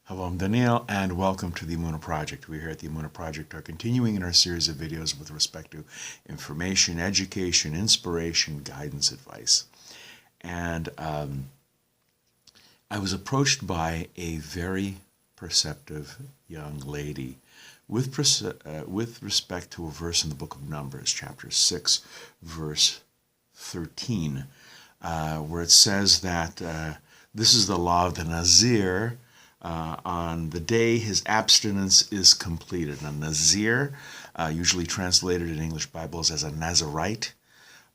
Hello, I'm Daniel, and welcome to the Emunah Project. We here at the Emunah Project are continuing in our series of videos with respect to information, education, inspiration, guidance, advice. And I was approached by a very perceptive young lady with respect to a verse in the book of Numbers, chapter 6, verse 13, where it says that this is the law of the Nazir on the day his abstinence is completed. A Nazir, usually translated in English Bibles as a Nazirite,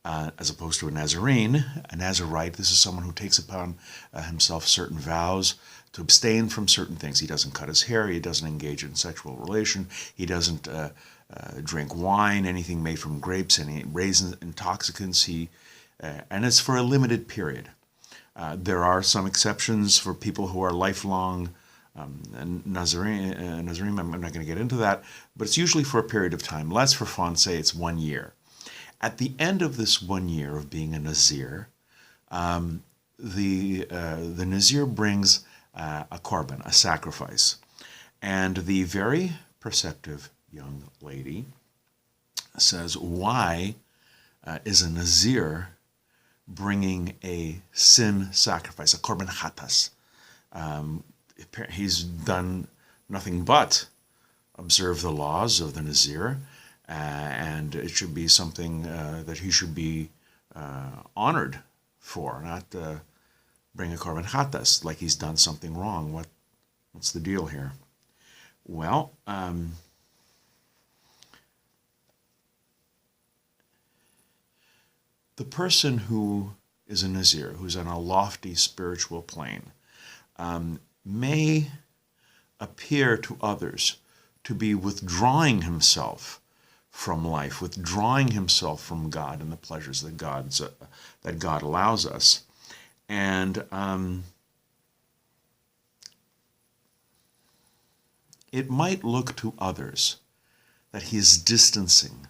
as opposed to a Nazarene. A Nazirite, this is someone who takes upon himself certain vows to abstain from certain things. He doesn't cut his hair, he doesn't engage in sexual relation, he doesn't drink wine, anything made from grapes, any raisins, intoxicants, and it's for a limited period. There are some exceptions for people who are lifelong Nazirene. I'm not going to get into that, but it's usually for a period of time. Let's, for fun, say it's 1 year. At the end of this 1 year of being a Nazir, the Nazir brings a Korban, a sacrifice. And the very perceptive young lady says, why is a Nazir bringing a sin sacrifice, a Korban chatas? He's done nothing but observe the laws of the Nazir, and it should be something that he should be honored for, not bring a Korban chatas like he's done something wrong. What's the deal here? Well, the person who is a Nazir, who's on a lofty spiritual plane, may appear to others to be withdrawing himself from life, withdrawing himself from God and the pleasures that God allows us. And it might look to others that he is distancing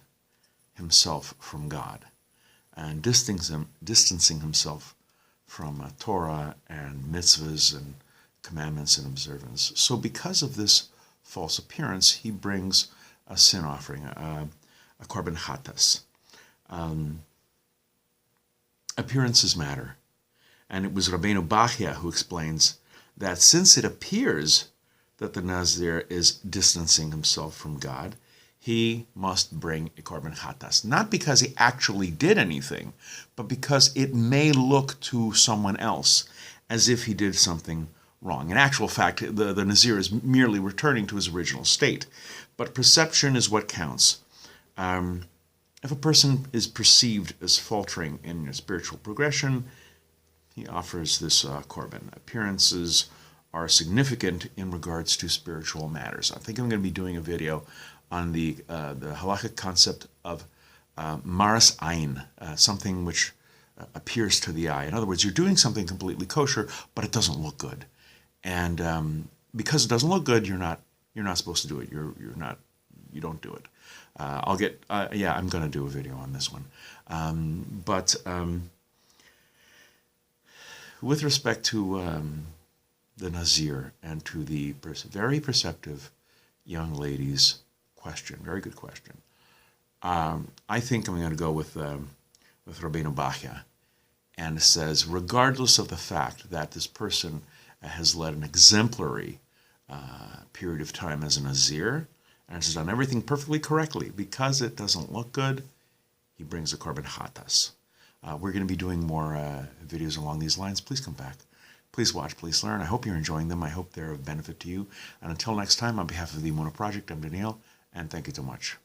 himself from God and distancing himself from Torah and mitzvahs and commandments and observance. So because of this false appearance, he brings a sin offering, a Korban chatas. Appearances matter. And it was Rabbeinu Bachiya who explains that since it appears that the Nazir is distancing himself from God, he must bring a Korban chatas. Not because he actually did anything, but because it may look to someone else as if he did something wrong. In actual fact, the Nazir is merely returning to his original state. But perception is what counts. If a person is perceived as faltering in his spiritual progression, he offers this Korban. Appearances are significant in regards to spiritual matters. I think I'm going to be doing a video on the halakhic concept of maras Ayin, something which appears to the eye. In other words, you're doing something completely kosher, but it doesn't look good. And because it doesn't look good, you're not supposed to do it. You don't do it. I'm going to do a video on this one. But with respect to the Nazir and to the very perceptive young lady's question, very good question, I think I'm going to go with Rabbeinu Bachiya, and it says, regardless of the fact that this person has led an exemplary period of time as a Nazir and has done everything perfectly correctly, because it doesn't look good, he brings a Korban chatas. We're going to be doing more videos along these lines. Please come back. Please watch, please learn. I hope you're enjoying them. I hope they're of benefit to you. And until next time, on behalf of the Emunah Project, I'm Daniel, and thank you so much.